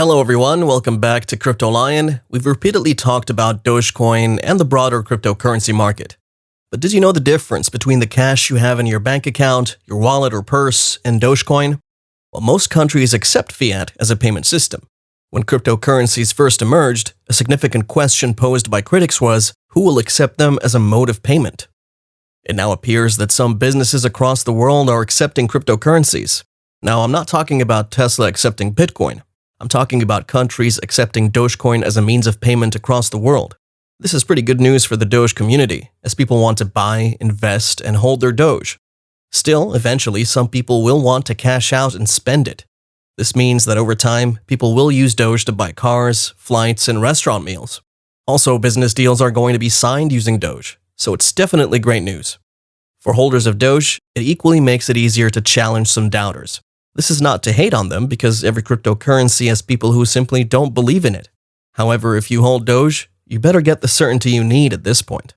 Hello everyone, welcome back to Crypto Lion. We've repeatedly talked about Dogecoin and the broader cryptocurrency market. But did you know the difference between the cash you have in your bank account, your wallet or purse, and Dogecoin? Well, most countries accept fiat as a payment system. When cryptocurrencies first emerged, a significant question posed by critics was, who will accept them as a mode of payment? It now appears that some businesses across the world are accepting cryptocurrencies. Now, I'm not talking about Tesla accepting Bitcoin. I'm talking about countries accepting Dogecoin as a means of payment across the world. This is pretty good news for the Doge community, as people want to buy, invest, and hold their Doge. Still, eventually, some people will want to cash out and spend it. This means that over time, people will use Doge to buy cars, flights, and restaurant meals. Also, business deals are going to be signed using Doge, so it's definitely great news. For holders of Doge, it equally makes it easier to challenge some doubters. This is not to hate on them, because every cryptocurrency has people who simply don't believe in it. However, if you hold Doge, you better get the certainty you need at this point.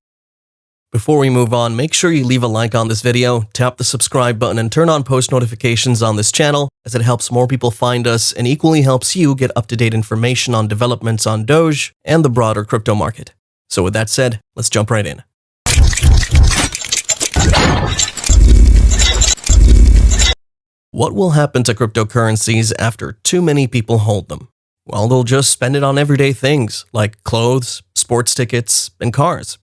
Before we move on, make sure you leave a like on this video, tap the subscribe button, and turn on post notifications on this channel, as it helps more people find us and equally helps you get up-to-date information on developments on Doge and the broader crypto market. So with that said, let's jump right in. What will happen to cryptocurrencies after too many people hold them? Well, they'll just spend it on everyday things like clothes, sports tickets, and cars.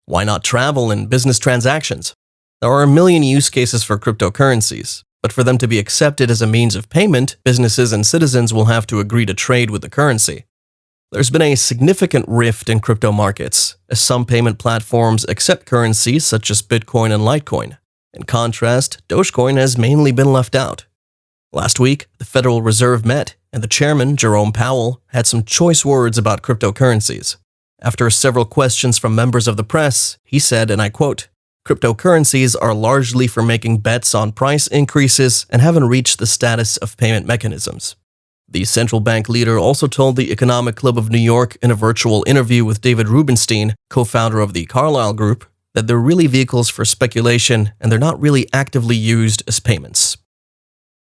Why not travel and business transactions? There are a million use cases for cryptocurrencies, but for them to be accepted as a means of payment, businesses and citizens will have to agree to trade with the currency. There's been a significant rift in crypto markets, as some payment platforms accept currencies such as Bitcoin and Litecoin. In contrast, Dogecoin has mainly been left out. Last week, the Federal Reserve met, and the chairman, Jerome Powell, had some choice words about cryptocurrencies. After several questions from members of the press, he said, and I quote, "Cryptocurrencies are largely for making bets on price increases and haven't reached the status of payment mechanisms." The central bank leader also told the Economic Club of New York in a virtual interview with David Rubenstein, co-founder of the Carlyle Group, that they're really vehicles for speculation and they're not really actively used as payments.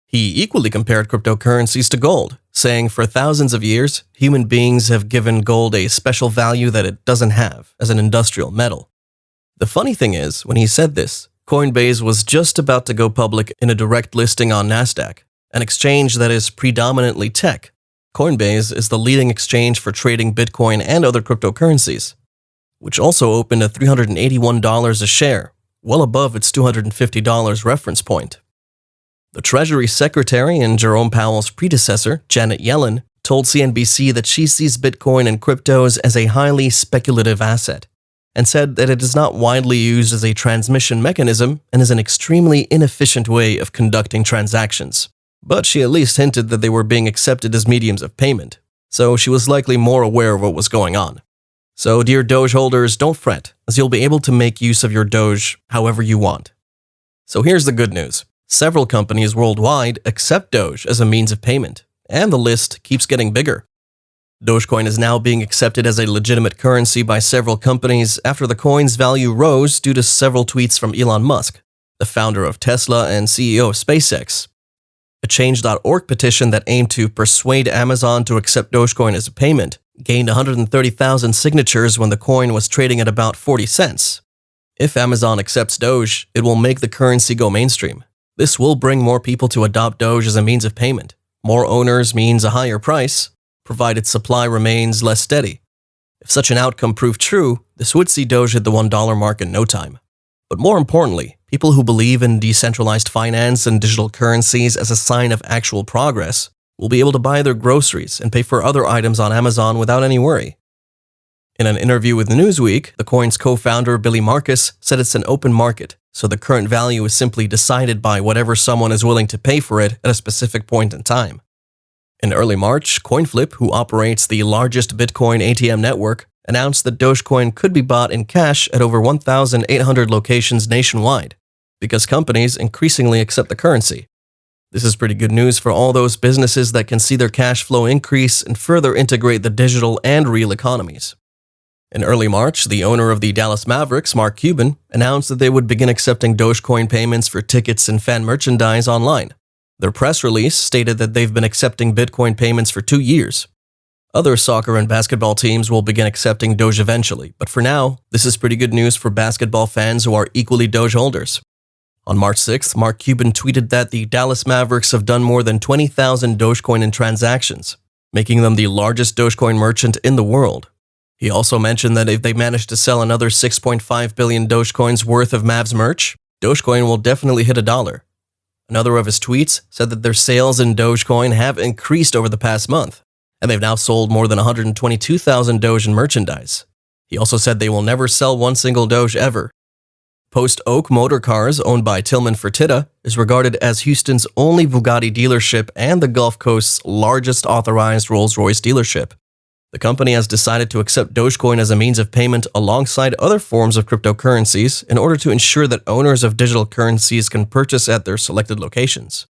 He equally compared cryptocurrencies to gold, saying for thousands of years, human beings have given gold a special value that it doesn't have as an industrial metal. The funny thing is, when he said this, Coinbase was just about to go public in a direct listing on Nasdaq, an exchange that is predominantly tech. Coinbase is the leading exchange for trading Bitcoin and other cryptocurrencies, which also opened at $381 a share, well above its $250 reference point. The Treasury Secretary and Jerome Powell's predecessor, Janet Yellen, told CNBC that she sees Bitcoin and cryptos as a highly speculative asset, and said that it is not widely used as a transmission mechanism and is an extremely inefficient way of conducting transactions. But she at least hinted that they were being accepted as mediums of payment, so she was likely more aware of what was going on. So, dear Doge holders, don't fret, as you'll be able to make use of your Doge however you want. So here's the good news. Several companies worldwide accept Doge as a means of payment, and the list keeps getting bigger. Dogecoin is now being accepted as a legitimate currency by several companies after the coin's value rose due to several tweets from Elon Musk, the founder of Tesla and CEO of SpaceX. A Change.org petition that aimed to persuade Amazon to accept Dogecoin as a payment gained 130,000 signatures when the coin was trading at about 40 cents. If Amazon accepts Doge, it will make the currency go mainstream. This will bring more people to adopt Doge as a means of payment. More owners means a higher price, provided supply remains less steady. If such an outcome proved true, this would see Doge hit the $1 mark in no time. But more importantly, people who believe in decentralized finance and digital currencies as a sign of actual progress will be able to buy their groceries and pay for other items on Amazon without any worry. In an interview with Newsweek, the coin's co-founder Billy Marcus said it's an open market, so the current value is simply decided by whatever someone is willing to pay for it at a specific point in time. In early March, CoinFlip, who operates the largest Bitcoin ATM network, announced that Dogecoin could be bought in cash at over 1,800 locations nationwide, because companies increasingly accept the currency. This is pretty good news for all those businesses that can see their cash flow increase and further integrate the digital and real economies. In early March, the owner of the Dallas Mavericks, Mark Cuban, announced that they would begin accepting Dogecoin payments for tickets and fan merchandise online. Their press release stated that they've been accepting Bitcoin payments for 2 years. Other soccer and basketball teams will begin accepting Doge eventually, but for now, this is pretty good news for basketball fans who are equally Doge holders. On March 6th, Mark Cuban tweeted that the Dallas Mavericks have done more than 20,000 Dogecoin in transactions, making them the largest Dogecoin merchant in the world. He also mentioned that if they manage to sell another 6.5 billion Dogecoins worth of Mavs merch, Dogecoin will definitely hit $1. Another of his tweets said that their sales in Dogecoin have increased over the past month, and they've now sold more than 122,000 Doge in merchandise. He also said they will never sell one single Doge ever. Post Oak Motor Cars, owned by Tillman Fertitta, is regarded as Houston's only Bugatti dealership and the Gulf Coast's largest authorized Rolls-Royce dealership. The company has decided to accept Dogecoin as a means of payment alongside other forms of cryptocurrencies in order to ensure that owners of digital currencies can purchase at their selected locations.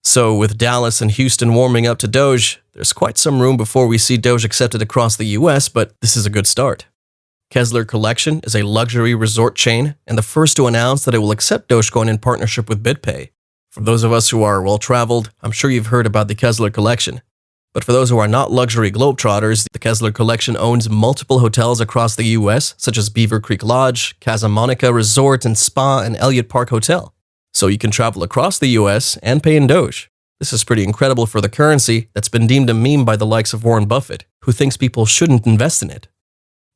So, with Dallas and Houston warming up to Doge, there's quite some room before we see Doge accepted across the US, but this is a good start. Kessler Collection is a luxury resort chain and the first to announce that it will accept Dogecoin in partnership with BitPay. For those of us who are well-traveled, I'm sure you've heard about the Kessler Collection. But for those who are not luxury globetrotters, the Kessler Collection owns multiple hotels across the US, such as Beaver Creek Lodge, Casa Monica Resort and Spa, and Elliott Park Hotel. So you can travel across the US and pay in Doge. This is pretty incredible for the currency that's been deemed a meme by the likes of Warren Buffett, who thinks people shouldn't invest in it.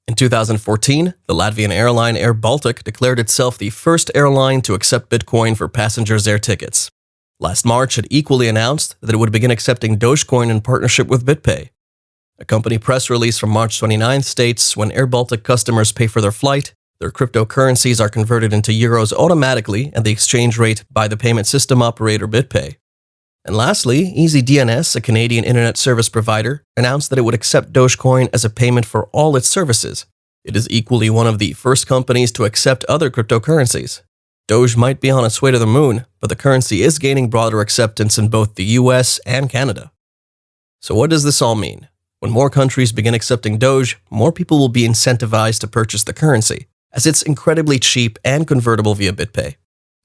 In 2014, the Latvian airline Air Baltic declared itself the first airline to accept Bitcoin for passengers' air tickets. Last March, it equally announced that it would begin accepting Dogecoin in partnership with BitPay. A company press release from March 29th states when Air Baltic customers pay for their flight, their cryptocurrencies are converted into euros automatically at the exchange rate by the payment system operator BitPay. And lastly, EasyDNS, a Canadian internet service provider, announced that it would accept Dogecoin as a payment for all its services. It is equally one of the first companies to accept other cryptocurrencies. Doge might be on its way to the moon, but the currency is gaining broader acceptance in both the US and Canada. So what does this all mean? When more countries begin accepting Doge, more people will be incentivized to purchase the currency, as it's incredibly cheap and convertible via BitPay.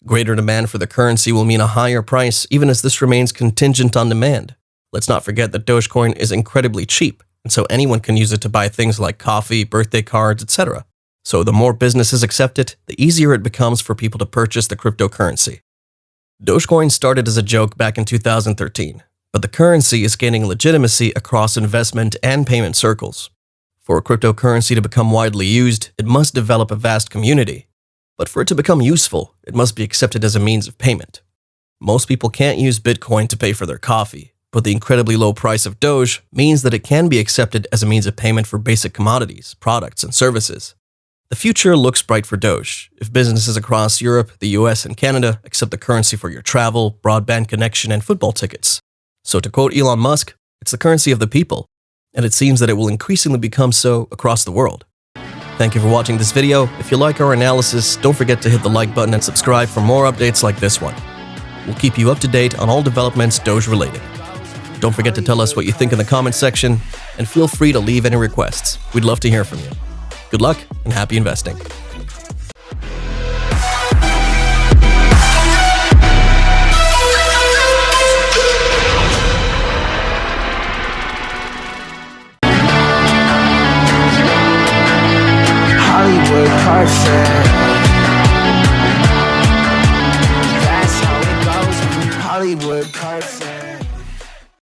Greater demand for the currency will mean a higher price, even as this remains contingent on demand. Let's not forget that Dogecoin is incredibly cheap, and so anyone can use it to buy things like coffee, birthday cards, etc. So the more businesses accept it, the easier it becomes for people to purchase the cryptocurrency. Dogecoin started as a joke back in 2013, but the currency is gaining legitimacy across investment and payment circles. For a cryptocurrency to become widely used, it must develop a vast community. But for it to become useful, it must be accepted as a means of payment. Most people can't use Bitcoin to pay for their coffee, but the incredibly low price of Doge means that it can be accepted as a means of payment for basic commodities, products, and services. The future looks bright for Doge if businesses across Europe, the US, and Canada accept the currency for your travel, broadband connection, and football tickets. So to quote Elon Musk, it's the currency of the people, and it seems that it will increasingly become so across the world. Thank you for watching this video. If you like our analysis, don't forget to hit the like button and subscribe for more updates like this one. We'll keep you up to date on all developments Doge related. Don't forget to tell us what you think in the comments section, and feel free to leave any requests. We'd love to hear from you. Good luck and happy investing.